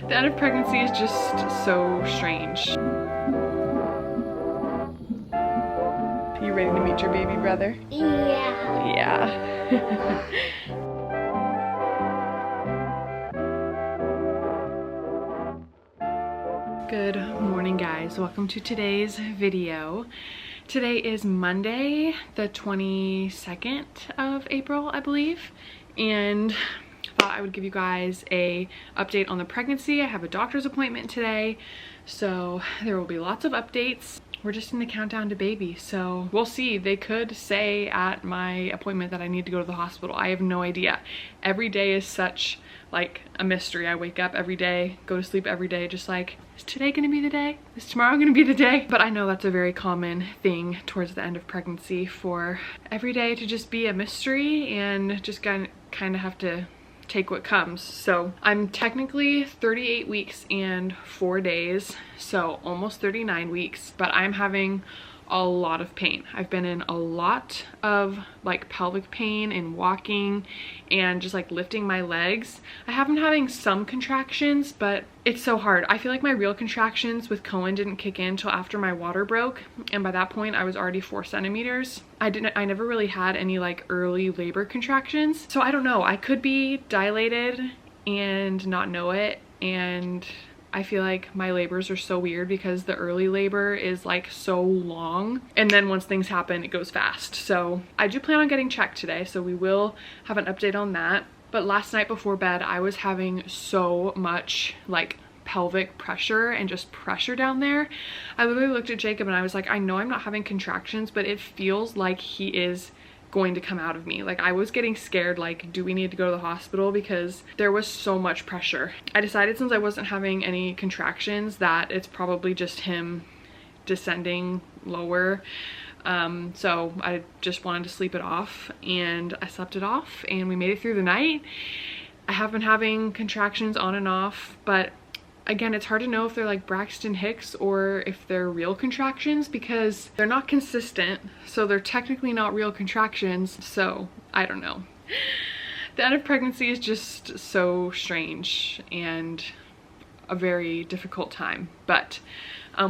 The end of pregnancy is just so strange. You ready to meet your baby brother? Yeah. Yeah. Good morning, guys. Welcome to today's video. Today is Monday, the 22nd of April, I believe, and thought I would give you guys a update on the pregnancy. I have a doctor's appointment today, so there will be lots of updates. We're just in the countdown to baby, so we'll see. They could say at my appointment that I need to go to the hospital. I have no idea. Every day is such like a mystery. I wake up every day, go to sleep every day, just like, is today gonna be the day? Is tomorrow gonna be the day? But I know that's a very common thing towards the end of pregnancy, for every day to just be a mystery and just kind of have to take what comes. So I'm technically 38 weeks and 4 days, so almost 39 weeks, but I'm having a lot of pain. I've been in a lot of like pelvic pain and walking and just like lifting my legs. I have been having some contractions, but it's so hard. I feel like my real contractions with Cohen didn't kick in till after my water broke, and by that point I was already 4 centimeters. I never really had any like early labor contractions, so I don't know. I could be dilated and not know it, and I feel like my labors are so weird because the early labor is like so long, and then once things happen, it goes fast. So I do plan on getting checked today, so we will have an update on that. But last night before bed, I was having so much like pelvic pressure and just pressure down there. I literally looked at Jacob and I was like, I know I'm not having contractions, but it feels like he is going to come out of me. Like I was getting scared, like, do we need to go to the hospital, because there was so much pressure. I decided since I wasn't having any contractions that it's probably just him descending lower. So I just wanted to sleep it off, and I slept it off and we made it through the night. I have been having contractions on and off, but again, it's hard to know if they're like Braxton Hicks or if they're real contractions, because they're not consistent, so they're technically not real contractions, so I don't know. The end of pregnancy is just so strange and a very difficult time, but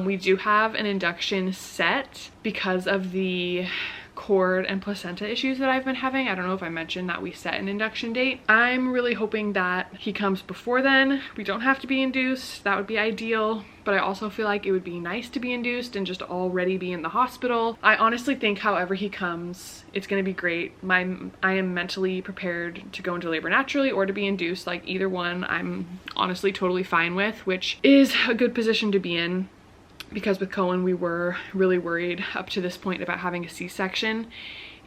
we do have an induction set because of the cord and placenta issues that I've been having. I don't know if I mentioned that we set an induction date. I'm really hoping that he comes before then. We don't have to be induced. That would be ideal, but I also feel like it would be nice to be induced and just already be in the hospital. I honestly think however he comes, it's gonna be great. I am mentally prepared to go into labor naturally or to be induced. Like either one, I'm honestly totally fine with, which is a good position to be in, because with Cohen we were really worried up to this point about having a C-section,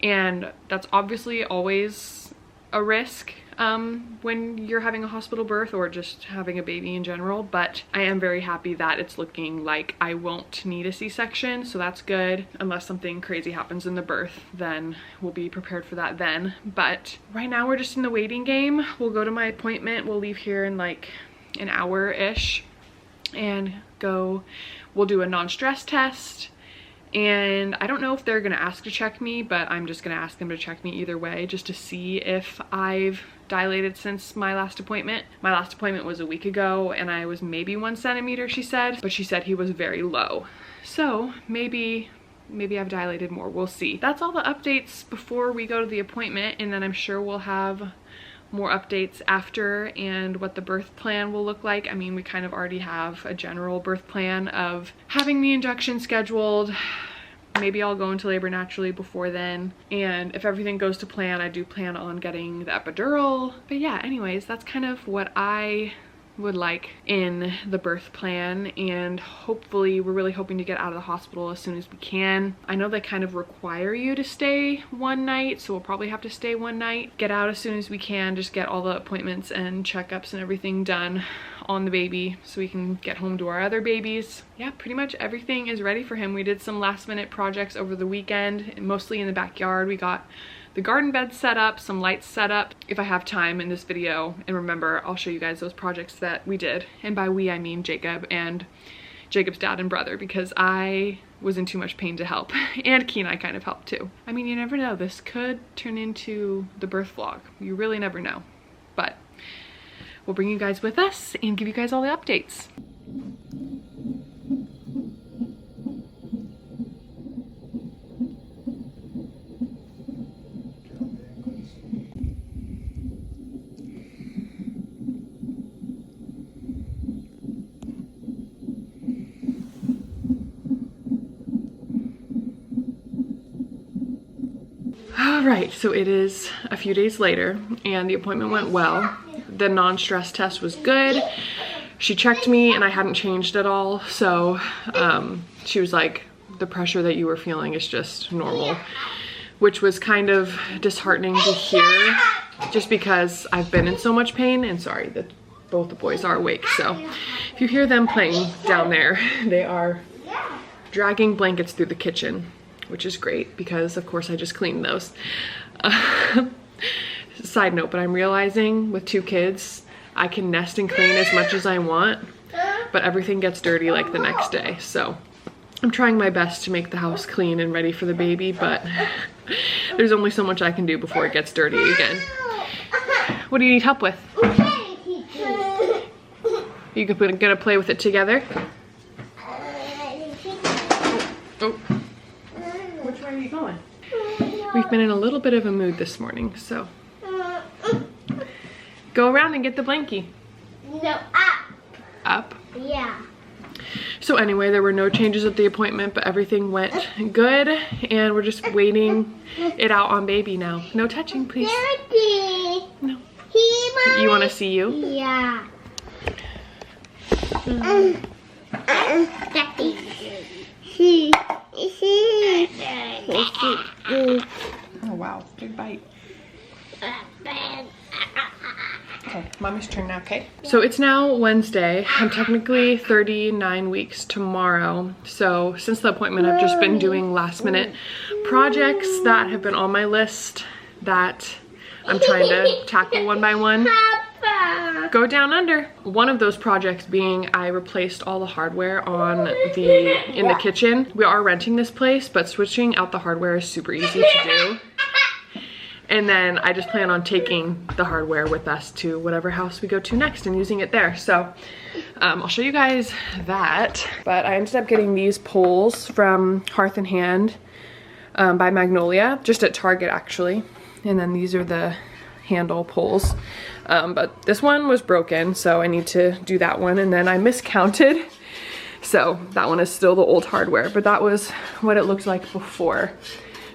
and that's obviously always a risk when you're having a hospital birth or just having a baby in general. But I am very happy that it's looking like I won't need a C-section, so that's good. Unless something crazy happens in the birth, then we'll be prepared for that then. But right now we're just in the waiting game. We'll go to my appointment. We'll leave here in like an hour-ish and go. We'll do a non-stress test, and I don't know if they're gonna ask to check me, but I'm just gonna ask them to check me either way, just to see if I've dilated since my last appointment. My last appointment was a week ago and I was maybe 1 centimeter, she said, but she said he was very low. So maybe I've dilated more, we'll see. That's all the updates before we go to the appointment, and then I'm sure we'll have more updates after and what the birth plan will look like. I mean, we kind of already have a general birth plan of having the induction scheduled. Maybe I'll go into labor naturally before then, and if everything goes to plan, I do plan on getting the epidural. But yeah, anyways, that's kind of what I would like in the birth plan, and hopefully we're really hoping to get out of the hospital as soon as we can. I know they kind of require you to stay 1 night, so we'll probably have to stay 1 night, get out as soon as we can, just get all the appointments and checkups and everything done on the baby so we can get home to our other babies. Yeah, pretty much everything is ready for him. We did some last minute projects over the weekend, mostly in the backyard. We got the garden bed set up, some lights set up. If I have time in this video and remember, I'll show you guys those projects that we did. And by we, I mean Jacob and Jacob's dad and brother, because I was in too much pain to help. And Kenai kind of helped too. I mean, you never know. This could turn into the birth vlog. You really never know. But we'll bring you guys with us and give you guys all the updates. All right, so it is a few days later and the appointment went well. The non-stress test was good. She checked me and I hadn't changed at all. So she was like, the pressure that you were feeling is just normal, which was kind of disheartening to hear just because I've been in so much pain. And sorry that both the boys are awake. So if you hear them playing down there, they are dragging blankets through the kitchen, which is great because of course I just cleaned those. Side note, but I'm realizing with 2 kids, I can nest and clean as much as I want, but everything gets dirty like the next day. So I'm trying my best to make the house clean and ready for the baby, but there's only so much I can do before it gets dirty again. What do you need help with? You gonna play with it together? Oh. Which way are you going? We've been in a little bit of a mood this morning, so go around and get the blankie. No, up. Up? Yeah. So anyway, there were no changes at the appointment, but everything went good, and we're just waiting it out on baby now. No touching, please. Daddy. No. You want to see you? Yeah. Daddy. Oh wow, big bite. Okay, mommy's turn now, okay? So it's now Wednesday. I'm technically 39 weeks tomorrow. So since the appointment, I've just been doing last minute projects that have been on my list that I'm trying to tackle one by one. Go down under. One of those projects being I replaced all the hardware in the kitchen. We are renting this place, but switching out the hardware is super easy to do. And then I just plan on taking the hardware with us to whatever house we go to next and using it there. So I'll show you guys that. But I ended up getting these poles from Hearth and Hand by Magnolia, just at Target actually. And then these are the handle poles. But this one was broken, so I need to do that one. And then I miscounted. So that one is still the old hardware, but that was what it looked like before.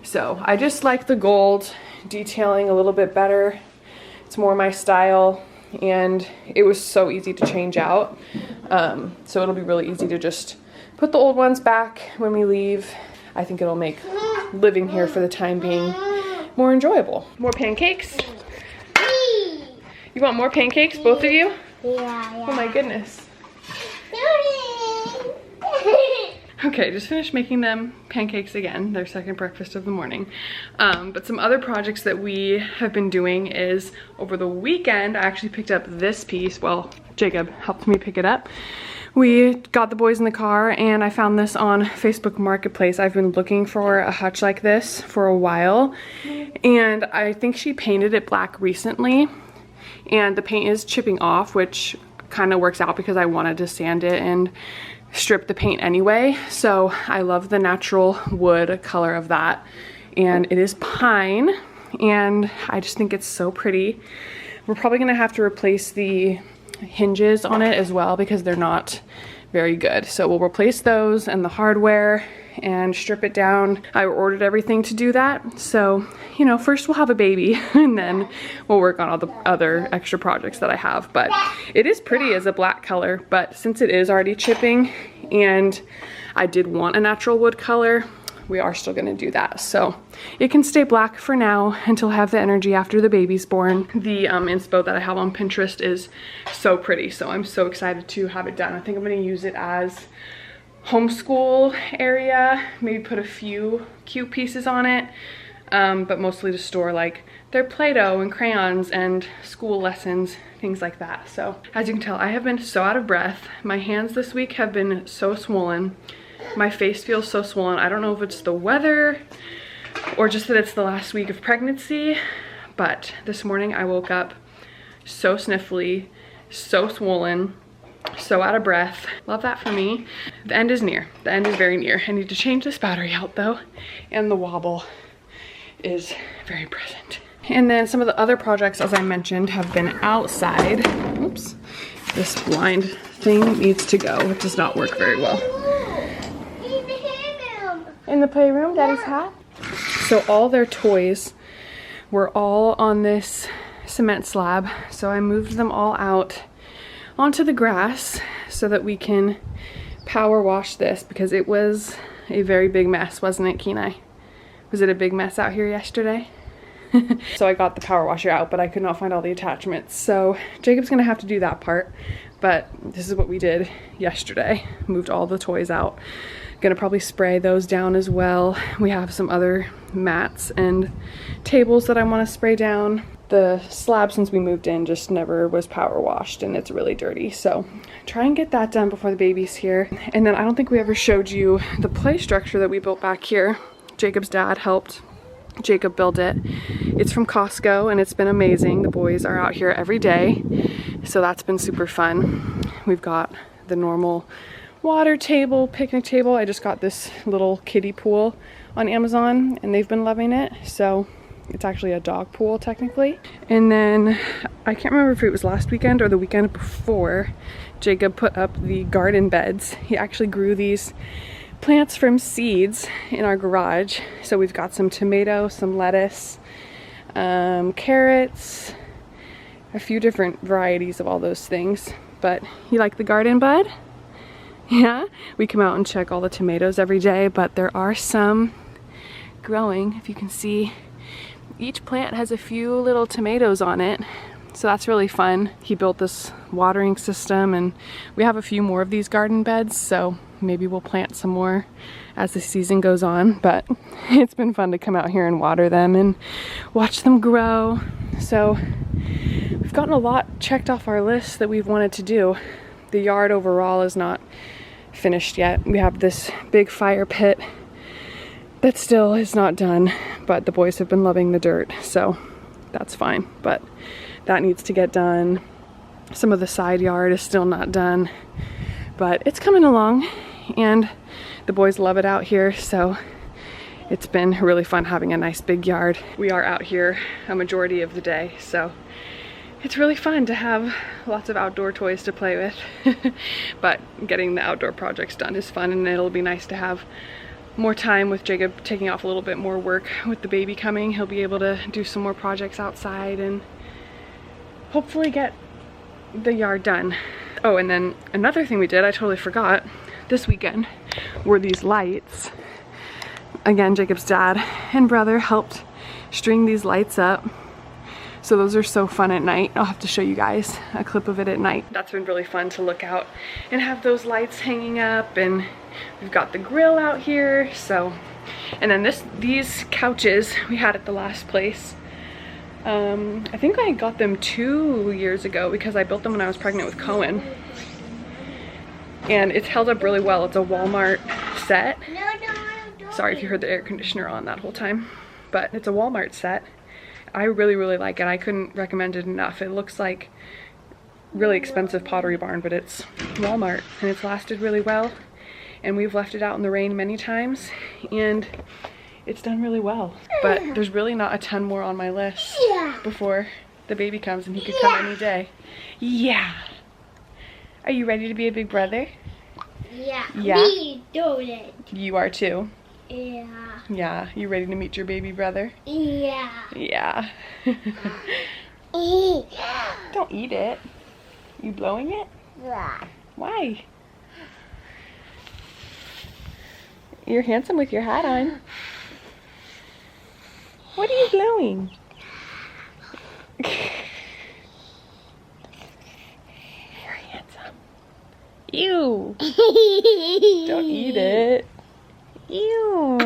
So I just like the gold detailing a little bit better. It's more my style, and it was so easy to change out. So it'll be really easy to just put the old ones back when we leave. I think it'll make living here for the time being more enjoyable. More pancakes? You want more pancakes, both of you? Yeah. Oh my goodness. Okay, just finished making them pancakes again, their second breakfast of the morning. But some other projects that we have been doing is over the weekend, I actually picked up this piece. Well, Jacob helped me pick it up. We got the boys in the car and I found this on Facebook Marketplace. I've been looking for a hutch like this for a while, and I think she painted it black recently, and the paint is chipping off, which kind of works out because I wanted to sand it and strip the paint anyway. So I love the natural wood color of that, and it is pine, and I just think it's so pretty. We're probably gonna have to replace the hinges on it as well because they're not very good. So we'll replace those and the hardware and strip it down. I ordered everything to do that. So, you know, first we'll have a baby and then we'll work on all the other extra projects that I have. But it is pretty as a black color, but since it is already chipping and I did want a natural wood color, we are still gonna do that. So it can stay black for now until I have the energy after the baby's born. The inspo that I have on Pinterest is so pretty, so I'm so excited to have it done. I think I'm gonna use it as homeschool area, maybe put a few cute pieces on it, but mostly to store like their Play-Doh and crayons and school lessons, things like that. So as you can tell, I have been so out of breath. My hands this week have been so swollen. My face feels so swollen. I don't know if it's the weather or just that it's the last week of pregnancy, but this morning I woke up so sniffly so swollen, so out of breath. Love that for me. The end is near. The end is very near. I need to change this battery out though, and the wobble is very present. And then some of the other projects, as I mentioned, have been outside. Oops. This blind thing needs to go. It does not work very well. In the playroom, Daddy's hat. So all their toys were all on this cement slab. So I moved them all out onto the grass so that we can power wash this, because it was a very big mess, wasn't it, Kenai? Was it a big mess out here yesterday? So I got the power washer out, but I could not find all the attachments. So Jacob's gonna have to do that part, but this is what we did yesterday. Moved all the toys out. Gonna probably spray those down as well. We have some other mats and tables that I wanna spray down. The slab, since we moved in, just never was power washed and it's really dirty. So try and get that done before the baby's here. And then I don't think we ever showed you the play structure that we built back here. Jacob's dad helped Jacob build it. It's from Costco and it's been amazing. The boys are out here every day, so that's been super fun. We've got the normal water table, picnic table. I just got this little kiddie pool on Amazon and they've been loving it. So it's actually a dog pool technically. And then I can't remember if it was last weekend or the weekend before, Jacob put up the garden beds. He actually grew these plants from seeds in our garage. So we've got some tomato, some lettuce, carrots, a few different varieties of all those things. But you like the garden, bud? Yeah? We come out and check all the tomatoes every day, but there are some growing. If you can see, each plant has a few little tomatoes on it. So that's really fun. He built this watering system and we have a few more of these garden beds, so maybe we'll plant some more as the season goes on. But it's been fun to come out here and water them and watch them grow. So we've gotten a lot checked off our list that we've wanted to do. The yard overall is not finished yet. We have this big fire pit that still is not done, but the boys have been loving the dirt, so that's fine. But that needs to get done. Some of the side yard is still not done, but it's coming along and the boys love it out here, so it's been really fun having a nice big yard. We are out here a majority of the day, so it's really fun to have lots of outdoor toys to play with. But getting the outdoor projects done is fun, and it'll be nice to have more time with Jacob taking off a little bit more work with the baby coming. He'll be able to do some more projects outside and hopefully get the yard done. Oh, and then another thing we did, I totally forgot, this weekend were these lights. Again, Jacob's dad and brother helped string these lights up. So those are so fun at night. I'll have to show you guys a clip of it at night. That's been really fun to look out and have those lights hanging up, and we've got the grill out here. So, and then these couches we had at the last place. I think I got them 2 years ago because I built them when I was pregnant with Cohen. And it's held up really well. It's a Walmart set. Sorry if you heard the air conditioner on that whole time, but it's a Walmart set. I really, really like it. I couldn't recommend it enough. It looks like really expensive Pottery Barn, but it's Walmart and it's lasted really well. And we've left it out in the rain many times and it's done really well. But there's really not a ton more on my list before the baby comes, and he could come any day. Yeah. Are you ready to be a big brother? Yeah. Yeah. Me do it. You are too. Yeah. Yeah. You ready to meet your baby brother? Yeah. Yeah. Don't eat it. You blowing it? Yeah. Why? You're handsome with your hat on. What are you blowing? You're handsome. Ew. Don't eat it. Ew.